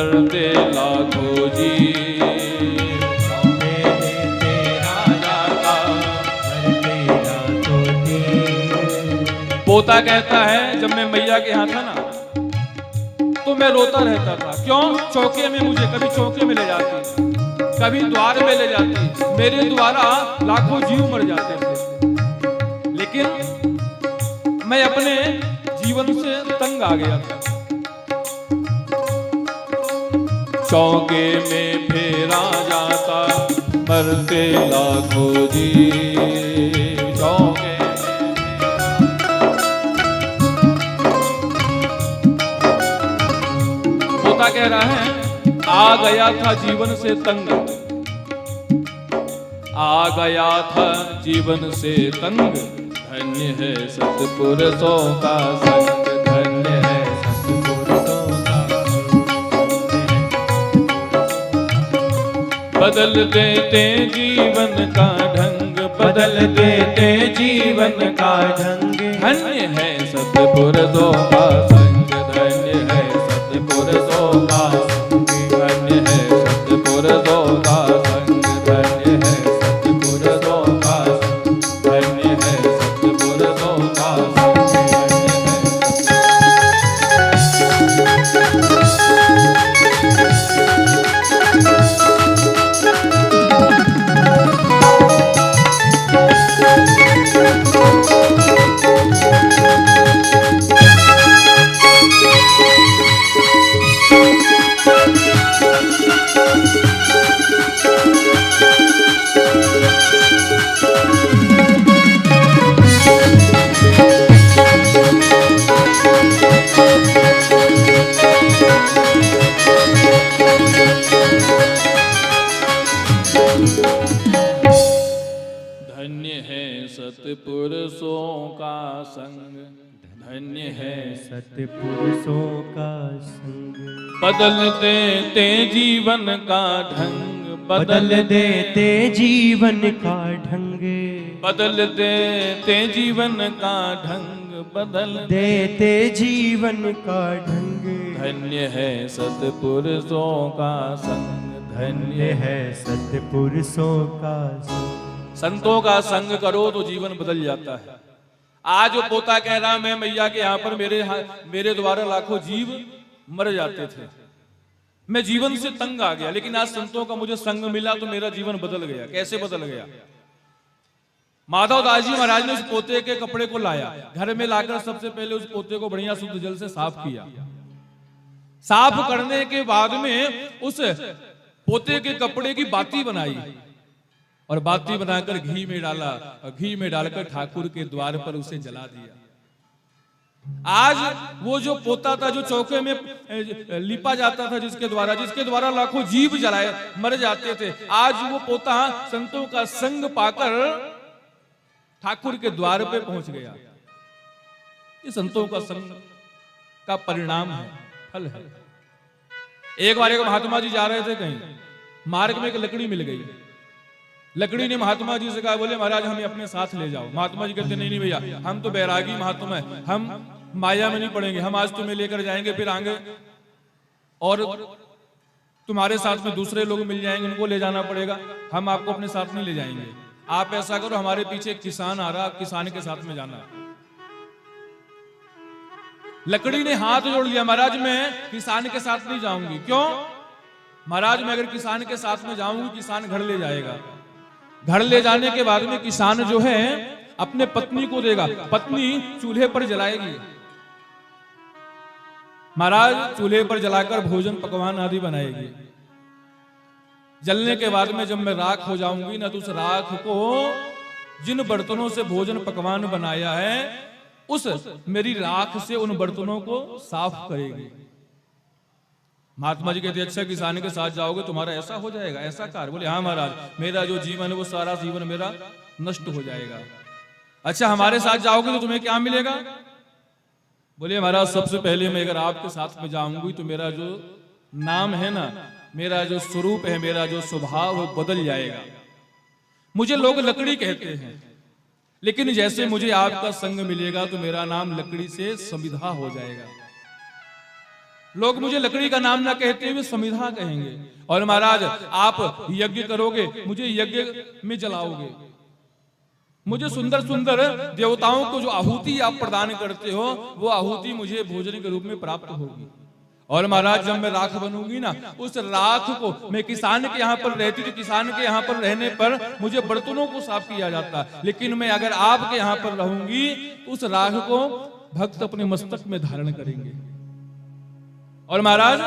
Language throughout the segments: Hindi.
मरते लाखों जीव। पोता कहता है जब मैं मैया के यहाँ था ना तो मैं रोता रहता था। क्यों? चौके में मुझे कभी चौके में ले जाती, कभी द्वार में ले जाती, मेरे द्वारा लाखों जीव मर जाते थे। लेकिन मैं अपने जीवन से तंग आ गया था। चौके में फेरा जाता मरते लाखों जीव। चौके कह रहा है आ गया था जीवन से तंग, आ गया था जीवन से तंग। धन्य है सत्पुरुषों का संग, धन्य है सत्पुरुषों का। बदल देते जीवन का ढंग, बदल देते जीवन का ढंग। धन्य है सत्पुरुषों का संग, धन्य है सत्पुरुषों का संग, धन्य है सत्पुरुषों का संग, धन्य है सत्पुरुषों का संग, धन्य है सत्पुरुषों का सत्पुरुषों का संग, धन्य है सत्पुरुषों का संग। बदल देते जीवन का ढंग, बदल देते जीवन का ढंग, बदल देते जीवन का ढंग, बदल देते जीवन का ढंग। धन्य है सत्पुरुषों का संग, धन्य है सत्पुरुषों का संग। संतों का संग करो तो जीवन बदल जाता है। आज वो पोता कह रहा मैं मैया के यहाँ पर मेरे द्वारा लाखों जीव मर जाते थे, मैं जीवन से तंग आ गया। लेकिन आज संतों का मुझे संग मिला तो मेरा जीवन बदल गया। कैसे बदल गया? माधव दास जी महाराज ने उस पोते के कपड़े को लाया, घर में लाकर सबसे पहले उस पोते को बढ़िया शुद्ध जल से साफ किया। साफ करने के बाद में उस पोते के कपड़े की बाती बनाई और बाती बनाकर घी में डाला और घी में डालकर ठाकुर के द्वार पर उसे जला दिया। आज वो जो पोता था जो चौके में लिपा जाता था, जिसके द्वारा लाखों जीव जलाए मर जाते थे, आज वो पोता संतों का संग पाकर ठाकुर के द्वार पे पहुंच गया। ये संतों का संग का परिणाम है, फल है। एक बार एक महात्मा जी जा रहे थे कहीं, मार्ग में एक लकड़ी मिल गई। लकड़ी ने महात्मा जी से कहा, बोले महाराज हमें अपने साथ ले जाओ। महात्मा जी कहते नहीं भैया, हम तो बैरागी महात्मा है, हम माया में नहीं पड़ेंगे, हम आज तुम्हें लेकर जाएंगे, फिर आगे और तुम्हारे साथ में दूसरे लोग मिल जाएंगे, उनको ले जाना पड़ेगा, हम आपको अपने साथ नहीं ले जाएंगे। आप ऐसा करो, हमारे पीछे एक किसान आ रहा, किसान के साथ में जाना। लकड़ी ने हाथ जोड़ लिया, महाराज मैं किसान के साथ नहीं जाऊंगी। क्यों? महाराज मैं अगर किसान के साथ में जाऊंगी, किसान घर ले जाएगा, घर ले जाने के बाद में किसान जो है अपने पत्नी को देगा, पत्नी चूल्हे पर जलाएगी। महाराज चूल्हे पर जलाकर भोजन पकवान आदि बनाएगी। जलने के बाद में जब मैं राख हो जाऊंगी ना, तो उस राख को जिन बर्तनों से भोजन पकवान बनाया है, उस मेरी राख से उन बर्तनों को साफ करेगी। महात्मा जी कहते अच्छा किसान के साथ जाओगे तुम्हारा ऐसा हो जाएगा, ऐसा कार्य? बोले हाँ महाराज, मेरा जो जीवन है वो सारा जीवन मेरा नष्ट हो जाएगा। अच्छा हमारे साथ जाओगे तो तुम्हें क्या मिलेगा? बोले महाराज सबसे पहले मैं अगर आपके साथ में जाऊंगी तो मेरा जो नाम है ना, मेरा जो स्वरूप है, मेरा जो स्वभाव वो बदल जाएगा। मुझे लोग लकड़ी कहते हैं, लेकिन जैसे मुझे आपका संग मिलेगा तो मेरा नाम लकड़ी से संविधा हो जाएगा। लोग मुझे लकड़ी का नाम ना कहते हुए समिधा कहेंगे, और महाराज आप यज्ञ करोगे, मुझे यज्ञ में जलाओगे। मुझे सुंदर सुंदर देवताओं को जो आहुति आप प्रदान करते हो, वो आहुति मुझे भोजन के रूप में प्राप्त होगी। और महाराज जब मैं राख बनूंगी ना, उस राख को मैं किसान के यहाँ पर रहती, तो किसान के यहाँ पर रहने पर मुझे बर्तनों को साफ किया जाता, लेकिन मैं अगर आपके यहाँ पर रहूंगी, उस राख को भक्त अपने मस्तक में धारण करेंगे। और महाराज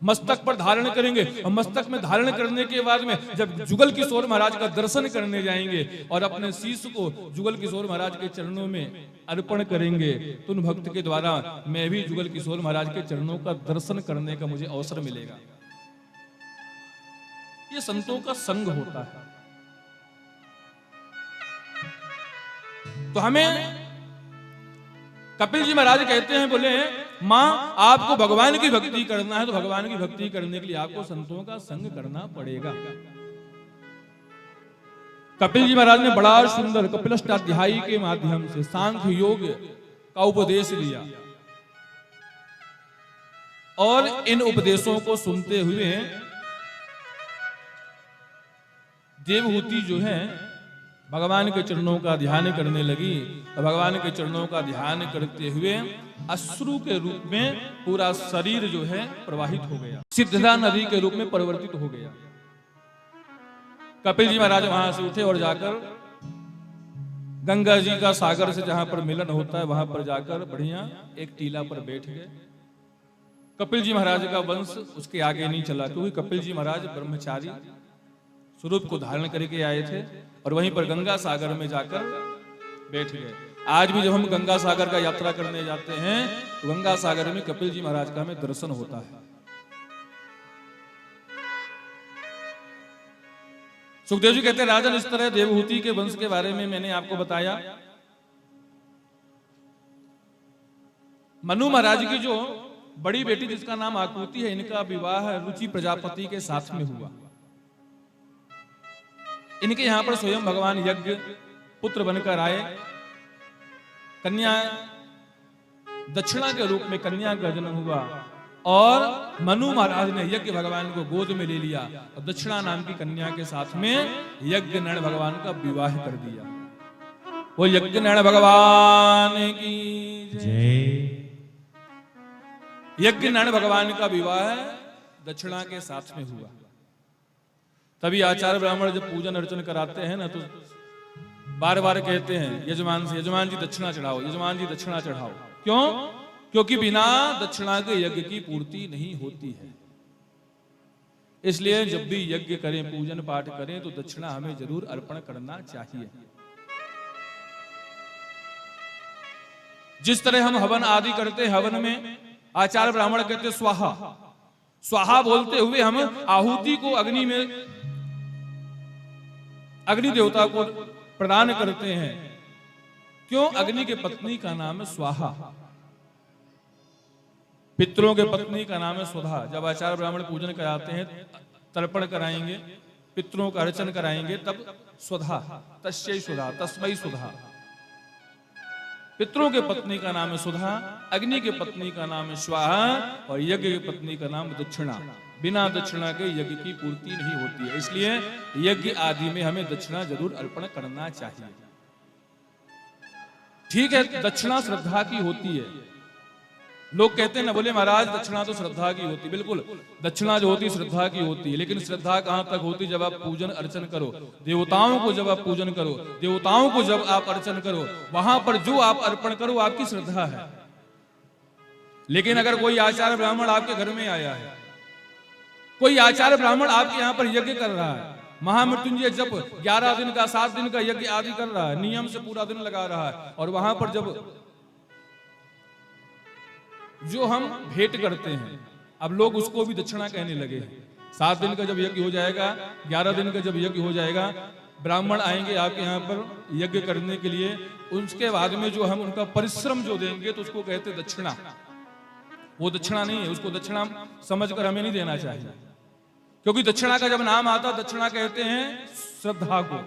मस्तक पर धारण करेंगे, और मस्तक में धारण करने के बाद में जब जुगल किशोर महाराज का दर्शन करने जाएंगे और अपने शीश को जुगल किशोर महाराज के चरणों में अर्पण करेंगे, तो उन भक्त के द्वारा मैं भी जुगल किशोर महाराज के चरणों का दर्शन करने का मुझे अवसर मिलेगा। ये संतों का संग होता है। तो हमें कपिल जी महाराज कहते हैं, बोले मां आपको भगवान की भक्ति करना है, तो भगवान की भक्ति करने के लिए आपको संतों का संग करना पड़ेगा। कपिल जी महाराज ने बड़ा सुंदर कपिलष्टाध्यायी के माध्यम से सांख्य योग का उपदेश दिया, और इन उपदेशों को सुनते हुए देवहूति जो है भगवान के चरणों का ध्यान करने लगी। तो भगवान के चरणों का ध्यान करते हुए अश्रु के रूप में पूरा शरीर जो है प्रवाहित हो गया, सिद्धता नदी के रूप में परिवर्तित हो गया। कपिल जी महाराज वहां से उठे और जाकर गंगा जी का सागर से जहां पर मिलन होता है, वहां पर जाकर बढ़िया एक टीला पर बैठ गए। कपिल जी महाराज का वंश उसके आगे नहीं चला, क्योंकि कपिल जी महाराज ब्रह्मचारी स्वरूप को धारण करके आए थे, और वहीं पर गंगा सागर में जाकर बैठ गए। आज भी जब हम गंगा सागर का यात्रा करने जाते हैं, तो गंगा सागर में कपिल जी महाराज का हमें दर्शन होता है। सुखदेव जी कहते हैं, राजन इस तरह देवहूति के वंश के बारे में मैंने आपको बताया। मनु महाराज की जो बड़ी बेटी जिसका नाम आकृति है, इनका विवाह रुचि प्रजापति के साथ में हुआ। इनके यहां पर स्वयं भगवान यज्ञ पुत्र बनकर आए। कन्या दक्षिणा के रूप में कन्या का जन्म हुआ, और मनु महाराज ने यज्ञ भगवान को गोद में ले लिया, और दक्षिणा नाम की कन्या के साथ में यज्ञ नैण भगवान का विवाह कर दिया। वो यज्ञ नैण भगवान की जय। यज्ञ नैण भगवान का विवाह दक्षिणा के साथ में हुआ। तभी आचार्य ब्राह्मण जब पूजन अर्चन कराते हैं ना, तो बार बार कहते हैं यजमान से, यजमान जी दक्षिणा चढ़ाओ, यजमान जी दक्षिणा चढ़ाओ। क्यों? क्योंकि बिना दक्षिणा के यज्ञ की पूर्ति नहीं होती है। इसलिए जब भी यज्ञ करें, पूजन पाठ करें, तो दक्षिणा हमें जरूर अर्पण करना चाहिए। जिस तरह हम हवन आदि करते हैं, हवन में आचार्य ब्राह्मण कहते स्वाहा, स्वाहा बोलते हुए हम आहुति को अग्नि में, अग्नि देवता को प्रदान करते हैं। क्यों? अग्नि के पत्नी का नाम है स्वाहा, पितरों के पत्नी का नाम है स्वधा। जब आचार्य ब्राह्मण पूजन कराते हैं, तर्पण कराएंगे, पितरों का अर्चन कराएंगे, तब स्वधा, तस्यै स्वधा, तस्मै स्वधा। पितरों के पत्नी का नाम है सुधा, अग्नि के पत्नी का नाम है स्वाहा, और यज्ञ की पत्नी का नाम दक्षिणा। बिना दक्षिणा के यज्ञ की पूर्ति नहीं होती है। इसलिए यज्ञ आदि में हमें दक्षिणा जरूर अर्पण करना चाहिए। ठीक है, दक्षिणा श्रद्धा की होती है। लोग कहते हैं ना, बोले महाराज दक्षिणा तो श्रद्धा की होती। बिल्कुल, दक्षिणा जो होती श्रद्धा की होती है, लेकिन श्रद्धा कहां तक होती? जब आप पूजन अर्चन करो, देवताओं को जब आप पूजन करो, देवताओं को जब आप अर्चन करो, वहां पर जो आप अर्पण करो आपकी श्रद्धा है। लेकिन अगर कोई आचार्य ब्राह्मण आपके घर में आया है, कोई आचार्य ब्राह्मण आपके यहाँ पर यज्ञ कर रहा है, महामृत्युंजय जप 11 दिन का, 7 दिन का यज्ञ आदि कर रहा है, नियम से पूरा दिन लगा रहा है, और वहां पर जब जो हम भेंट करते हैं, अब लोग उसको भी दक्षिणा कहने लगे हैं। 7 दिन का जब यज्ञ हो जाएगा, 11 दिन का जब यज्ञ हो जाएगा, ब्राह्मण आएंगे आपके यहाँ पर यज्ञ करने के लिए, उसके बाद में जो हम उनका परिश्रम जो देंगे, तो उसको कहते दक्षिणा। वो दक्षिणा नहीं है, उसको दक्षिणा समझकर हमें नहीं देना चाहिए। क्योंकि दक्षिणा का जब नाम आता, दक्षिणा कहते हैं श्रद्धा को,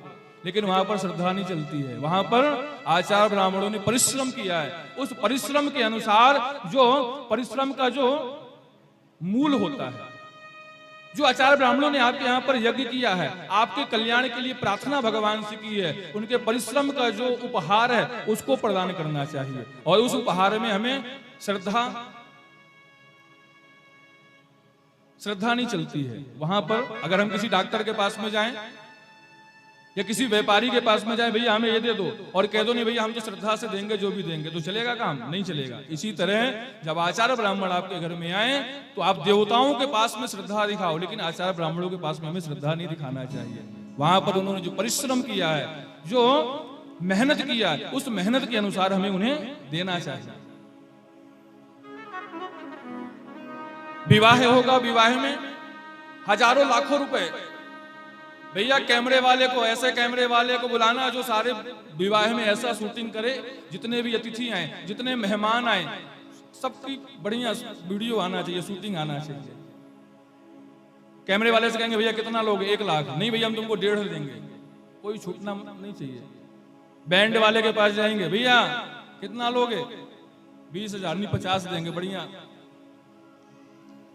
लेकिन वहां पर श्रद्धा नहीं चलती है। वहां पर आचार्य ब्राह्मणों ने परिश्रम किया है, उस परिश्रम के अनुसार जो परिश्रम का जो मूल होता है, जो आचार्य ब्राह्मणों ने आपके यहाँ पर यज्ञ किया है, आपके कल्याण के लिए प्रार्थना भगवान से की है, उनके परिश्रम का जो उपहार है उसको प्रदान करना चाहिए। और उस उपहार में हमें श्रद्धा नहीं चलती है। वहां पर अगर हम किसी डॉक्टर के पास में जाएं या किसी व्यापारी के पास में जाएं, भैया हमें ये दे दो, और कह दो नहीं भैया हम तो श्रद्धा से देंगे जो भी देंगे, तो चलेगा काम? नहीं चलेगा। इसी तरह जब आचार्य ब्राह्मण आपके घर में आए तो आप देवताओं के पास में श्रद्धा दिखाओ, लेकिन आचार्य ब्राह्मणों के पास में हमें श्रद्धा नहीं दिखाना चाहिए। वहां पर उन्होंने जो परिश्रम किया है, जो मेहनत किया है, उस मेहनत के अनुसार हमें उन्हें देना चाहिए। विवाह होगा, विवाह में हजारों लाखों रुपए, भैया कैमरे वाले को, ऐसे कैमरे वाले को बुलाना जो सारे विवाह में ऐसा शूटिंग करे, जितने भी अतिथि आए, जितने मेहमान आए, सबकी बढ़िया वीडियो आना चाहिए, शूटिंग आना चाहिए। कैमरे वाले से कहेंगे भैया कितना लोगे? 1 लाख। नहीं भैया हम तुमको 1.5 देंगे, कोई छूटना नहीं चाहिए। बैंड वाले के पास जाएंगे, भैया कितना लोगे? 20,000। नहीं 50 देंगे, बढ़िया।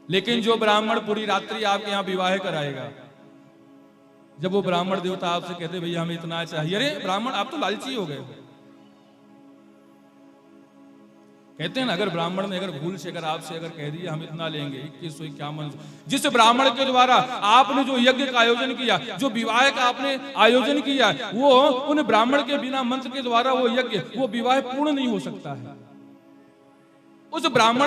लेकिन जो ब्राह्मण पूरी रात्रि आपके यहाँ विवाह कराएगा, जब वो ब्राह्मण देवता आपसे कहते भैया हमें इतना चाहिए, अरे ब्राह्मण आप तो लालची हो गए। कहते हैं ना, अगर ब्राह्मण ने अगर भूल से अगर आपसे अगर कह दिया हम इतना लेंगे 2151, जिस ब्राह्मण के द्वारा आपने जो यज्ञ का आयोजन किया, जो विवाह का आपने आयोजन किया, वो उन ब्राह्मण के बिना मंत्र के द्वारा वो यज्ञ, वो विवाह पूर्ण नहीं हो सकता है। उस ब्राह्मण